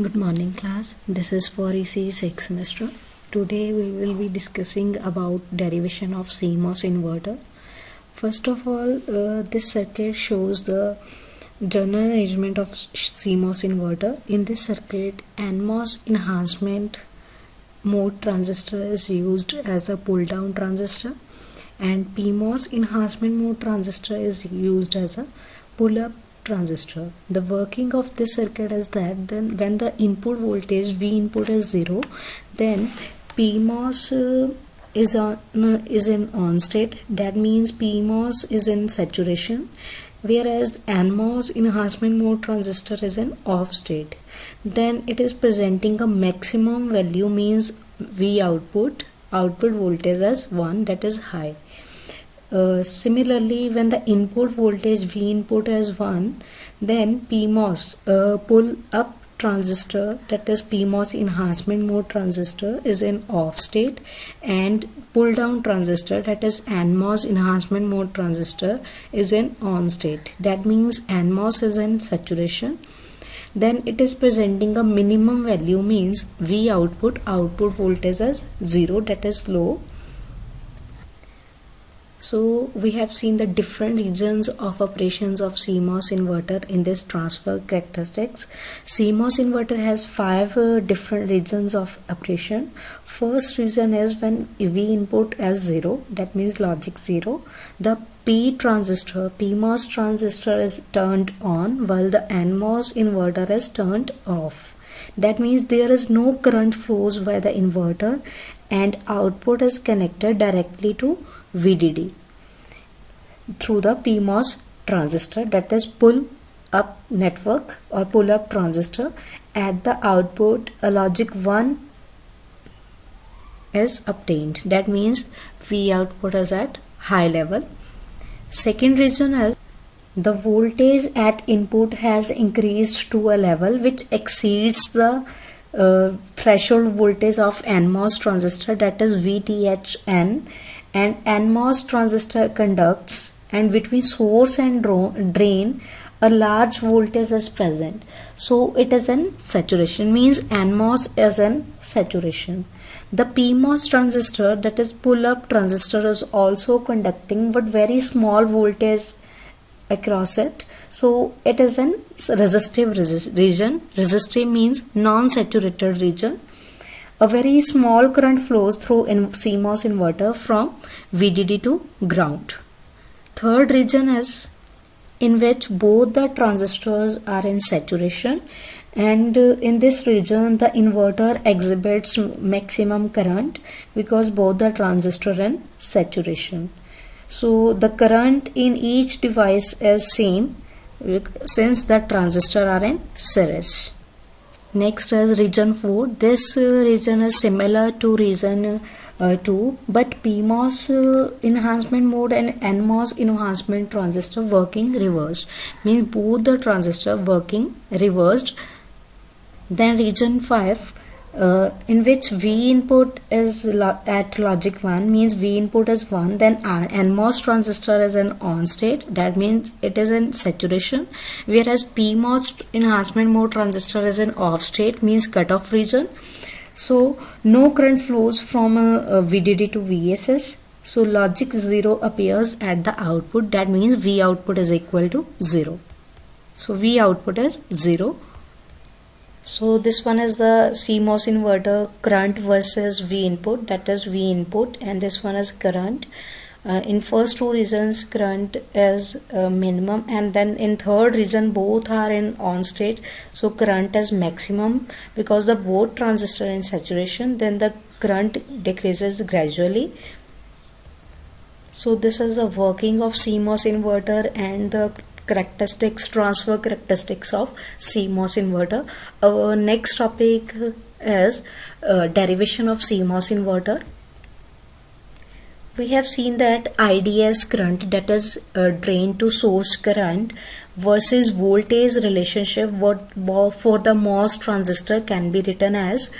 Good morning class. This is for ECE 6th semester. Today we will be discussing about derivation of CMOS inverter. First of all, this circuit shows the general arrangement of CMOS inverter. In this circuit, NMOS enhancement mode transistor is used as a pull down transistor and PMOS enhancement mode transistor is used as a pull up transistor. The working of this circuit is that then when the input voltage V input is 0, then PMOS is in on state. That means PMOS is in saturation, whereas NMOS enhancement mode transistor is in off state. Then it is presenting a maximum value, means V output voltage as 1, that is high. Similarly, when the input voltage V input is 1, then PMOS pull up transistor, that is PMOS enhancement mode transistor, is in off state, and pull down transistor, that is NMOS enhancement mode transistor, is in on state. That means NMOS is in saturation. Then it is presenting a minimum value, means V output voltage as 0, that is low. So we have seen the different regions of operations of CMOS inverter in this transfer characteristics. CMOS inverter has 5 different regions of operation. First region is when V input as 0, that means logic 0. The PMOS transistor is turned on while the NMOS inverter is turned off. That means there is no current flows via the inverter and output is connected directly to VDD through the PMOS transistor, that is pull up network or pull up transistor. At the output, a logic 1 is obtained. That means V output is at high level. Second reason is the voltage at input has increased to a level which exceeds the threshold voltage of NMOS transistor, that is VTHN, and NMOS transistor conducts, and between source and drain a large voltage is present, so it is in saturation, means NMOS is in saturation. The PMOS transistor, that is pull up transistor, is also conducting but very small voltage across it, so it is in resistive region. Resistive means non-saturated region. A very small current flows through CMOS inverter from VDD to ground. Third region is in which both the transistors are in saturation, and in this region the inverter exhibits maximum current because both the transistors are in saturation. So the current in each device is same since the transistors are in series. Next is region 4. This region is similar to region 2, but PMOS enhancement mode and NMOS enhancement transistor working reversed, means both the transistor working reversed. Then region 5, in which V input is at logic 1, means V input is 1, then NMOS transistor is in on state, that means it is in saturation, whereas PMOS enhancement mode transistor is in off state, means cutoff region. So no current flows from VDD to VSS, so logic 0 appears at the output, that means V output is equal to 0. So V output is 0. So this one is the CMOS inverter current versus V input, that is V input, and this one is current. In first two regions current is minimum, and then in third region both are in on state, so current is maximum because the both transistors are in saturation, then the current decreases gradually. So this is the working of CMOS inverter and the transfer characteristics of CMOS inverter. Our next topic is derivation of CMOS inverter. We have seen that IDS current, that is drain to source current, versus voltage relationship for the MOS transistor can be written as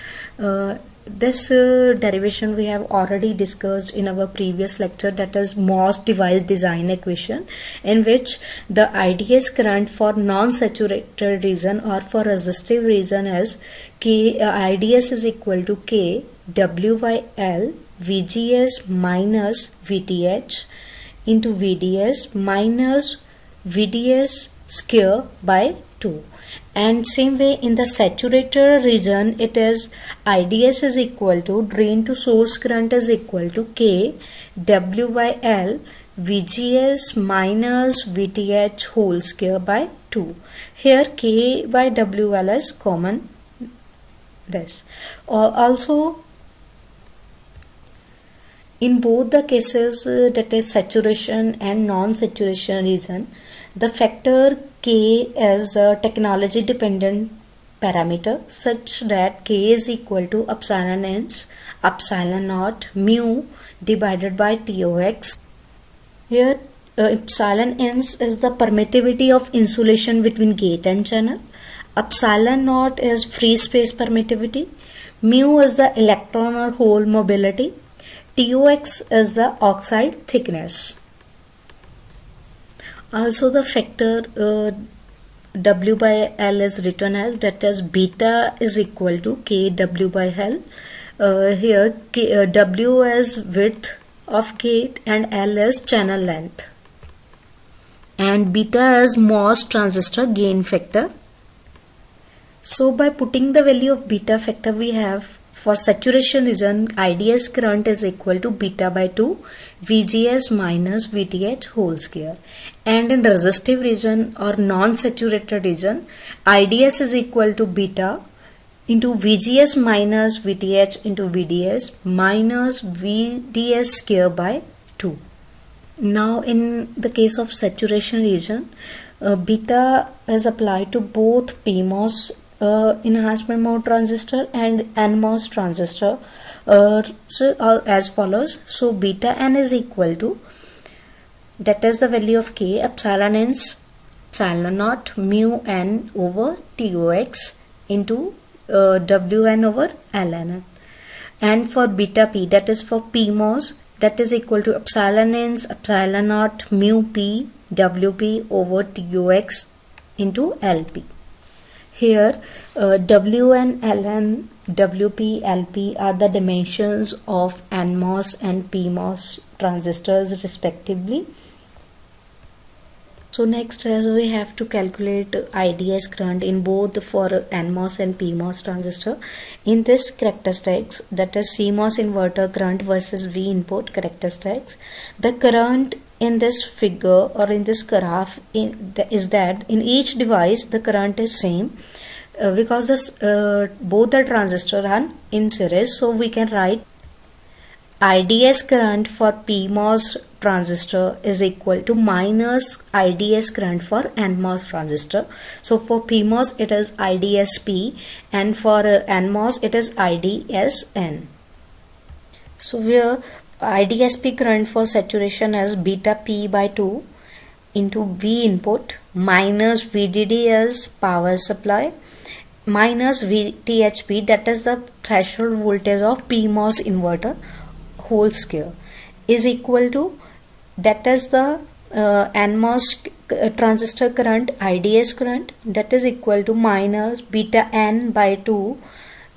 this derivation we have already discussed in our previous lecture, that is MOS device design equation, in which the IDS current for non-saturated region or for resistive region is IDS is equal to K W by L VGS minus VTH into VDS minus VDS square by 2. And same way in the saturated region, it is IDS is equal to drain to source current is equal to K W by L VGS minus VTH whole square by 2. Here K by WL is common. This also in both the cases, that is saturation and non-saturation region, the factor K is a technology dependent parameter such that K is equal to epsilon ns epsilon naught mu divided by TOX. Here epsilon ns is the permittivity of insulation between gate and channel. Epsilon naught is free space permittivity. Mu is the electron or hole mobility. TOX is the oxide thickness. Also the factor W by L is written as, that is beta is equal to K W by L. Here W is width of gate and L is channel length. And beta is MOS transistor gain factor. So by putting the value of beta factor, we have for saturation region IDS current is equal to beta by 2 VGS minus VTH whole square, and in resistive region or non-saturated region IDS is equal to beta into VGS minus VTH into VDS minus VDS square by 2. Now in the case of saturation region, beta is applied to both PMOS enhancement mode transistor and NMOS transistor as follows. So beta n is equal to, that is the value of K epsilon ns epsilon naught mu n over TOX into Wn over ln. And for beta p, that is for PMOS, that is equal to epsilon ns epsilon naught mu p Wp over TOX into Lp. Here Wn, Ln, Wp, Lp are the dimensions of NMOS and PMOS transistors respectively. So next as we have to calculate IDS current in both for NMOS and PMOS transistor. In this characteristics, that is CMOS inverter current versus V input characteristics, the current in this figure or in this graph is that in each device the current is same because both the transistors are in series. So we can write IDS current for PMOS transistor is equal to minus IDS current for NMOS transistor. So for PMOS it is IDSP and for NMOS it is IDSN. So here IDSP current for saturation is beta P by 2 into V input minus VDD as power supply minus VTHP, that is the threshold voltage of PMOS inverter whole square, is equal to, that is the NMOS transistor current IDS current, that is equal to minus beta n by 2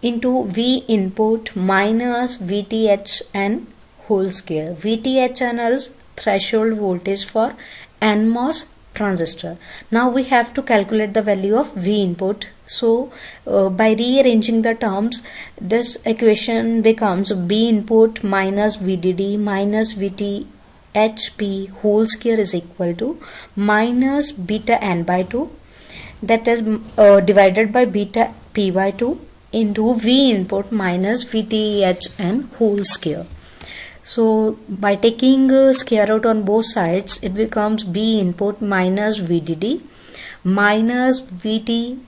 into V input minus VTHN whole square. VTHN is threshold voltage for NMOS transistor. Now we have to calculate the value of V input. So by rearranging the terms, this equation becomes B input minus VDD minus VTHP whole square is equal to minus beta n by 2, that is divided by beta P by 2 into V input minus VTHN whole square. So by taking square root on both sides, it becomes B input minus VDD minus VTHP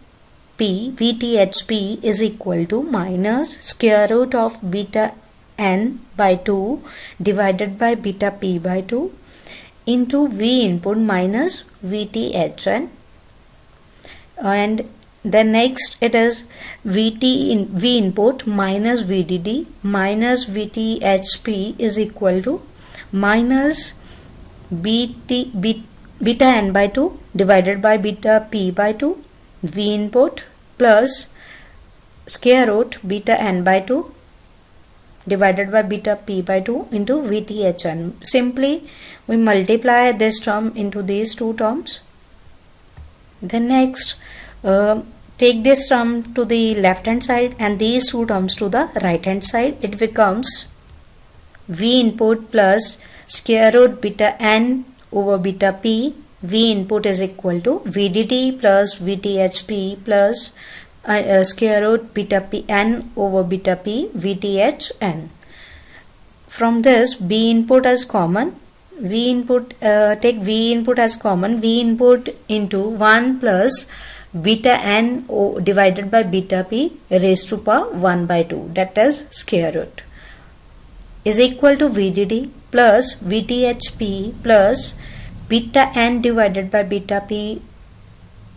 is equal to minus square root of beta n by 2 divided by beta P by 2 into V input minus VTHN. And Then next it is V input minus VDD minus VTHP is equal to minus beta n by 2 divided by beta p by 2 V input plus square root beta n by 2 divided by beta p by 2 into VTHN. Simply we multiply this term into these two terms. Then next take this term to the left hand side and these two terms to the right hand side. It becomes V input plus square root beta n over beta p. V input is equal to VDD plus VTHP plus square root beta p n over beta p VTHN. From this, B input as common. Take V input as common. V input into 1 plus beta n divided by beta p raised to power 1 by 2, that is square root, is equal to VDD plus VTHP plus beta n divided by beta p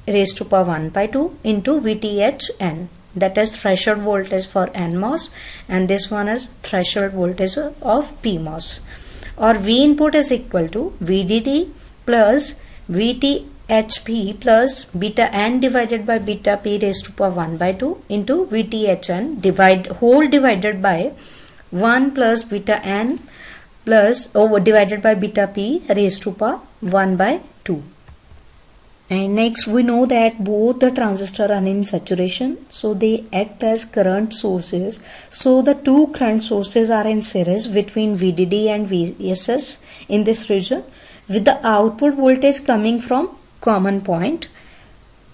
raised to power 1 by 2 into VTHN, that is threshold voltage for NMOS, and this one is threshold voltage of PMOS. Or V input is equal to VDD plus VTHP plus beta n divided by beta p raised to power 1 by 2 into VTHN divided by 1 plus beta n plus divided by beta p raised to power 1 by 2. And next we know that both the transistors are in saturation, so they act as current sources. So the two current sources are in series between VDD and VSS in this region with the output voltage coming from common point.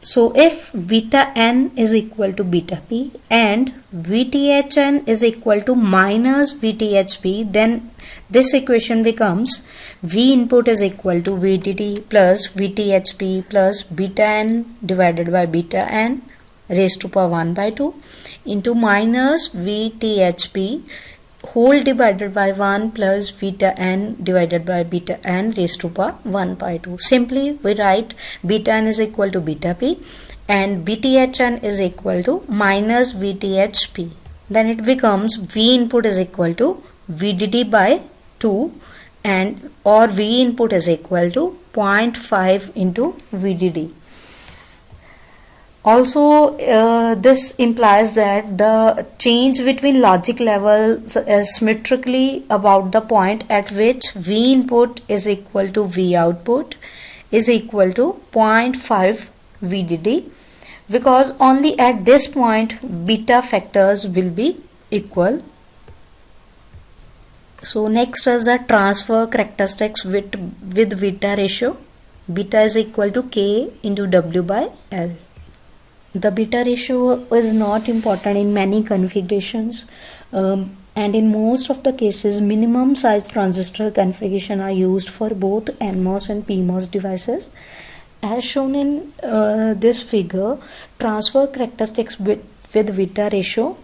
So if beta n is equal to beta p and VTHN is equal to minus VTHP, then this equation becomes V input is equal to VDD plus VTHP plus beta n divided by beta n raised to power 1 by 2 into minus VTHP whole divided by 1 plus beta n divided by beta n raised to power 1 by 2. Simply we write beta n is equal to beta p and VTHN is equal to minus VTHP. Then it becomes V input is equal to VDD by 2 and or V input is equal to 0.5 into VDD. Also this implies that the change between logic levels is symmetrically about the point at which V input is equal to V output is equal to 0.5 VDD, because only at this point beta factors will be equal. So next is the transfer characteristics with beta ratio. Beta is equal to K into W by L. The beta ratio is not important in many configurations and in most of the cases minimum size transistor configuration are used for both NMOS and PMOS devices. As shown in this figure, transfer characteristics with beta ratio.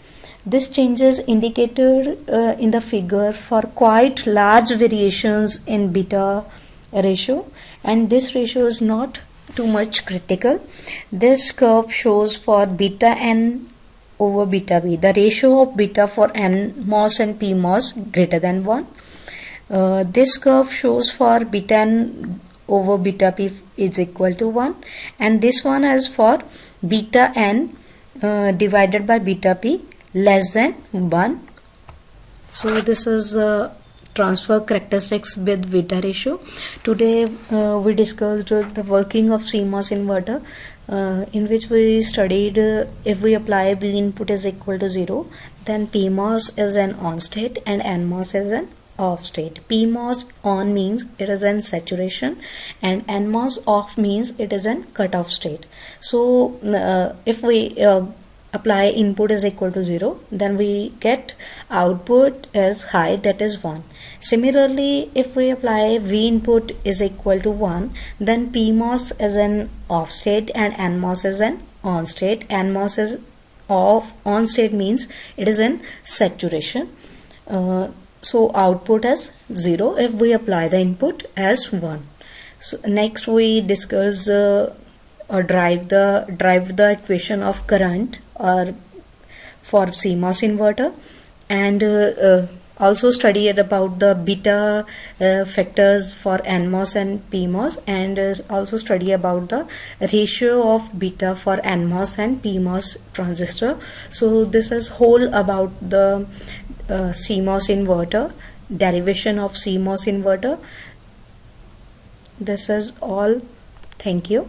This changes indicated in the figure for quite large variations in beta ratio, and this ratio is not too much critical. This curve shows for beta n over beta p, the ratio of beta for NMOS and PMOS greater than 1. This curve shows for beta n over beta p is equal to 1, and this one is for beta n divided by beta p less than 1. So this is transfer characteristics with beta ratio. Today we discussed the working of CMOS inverter, in which we studied if we apply V input is equal to 0, then PMOS is an on state and NMOS is an off state. PMOS on means it is in saturation and NMOS off means it is in cutoff state. So if we apply input is equal to 0, then we get output as high, that is 1. Similarly, if we apply V input is equal to 1, then PMOS is an off state and NMOS is an on state. NMOS is on state means it is in saturation. So output as 0 if we apply the input as 1. So next we discuss or drive the equation of current or for CMOS inverter, and also studied about the beta factors for NMOS and PMOS, and also study about the ratio of beta for NMOS and PMOS transistor. So this is whole about the CMOS inverter, derivation of CMOS inverter. This is all. Thank you.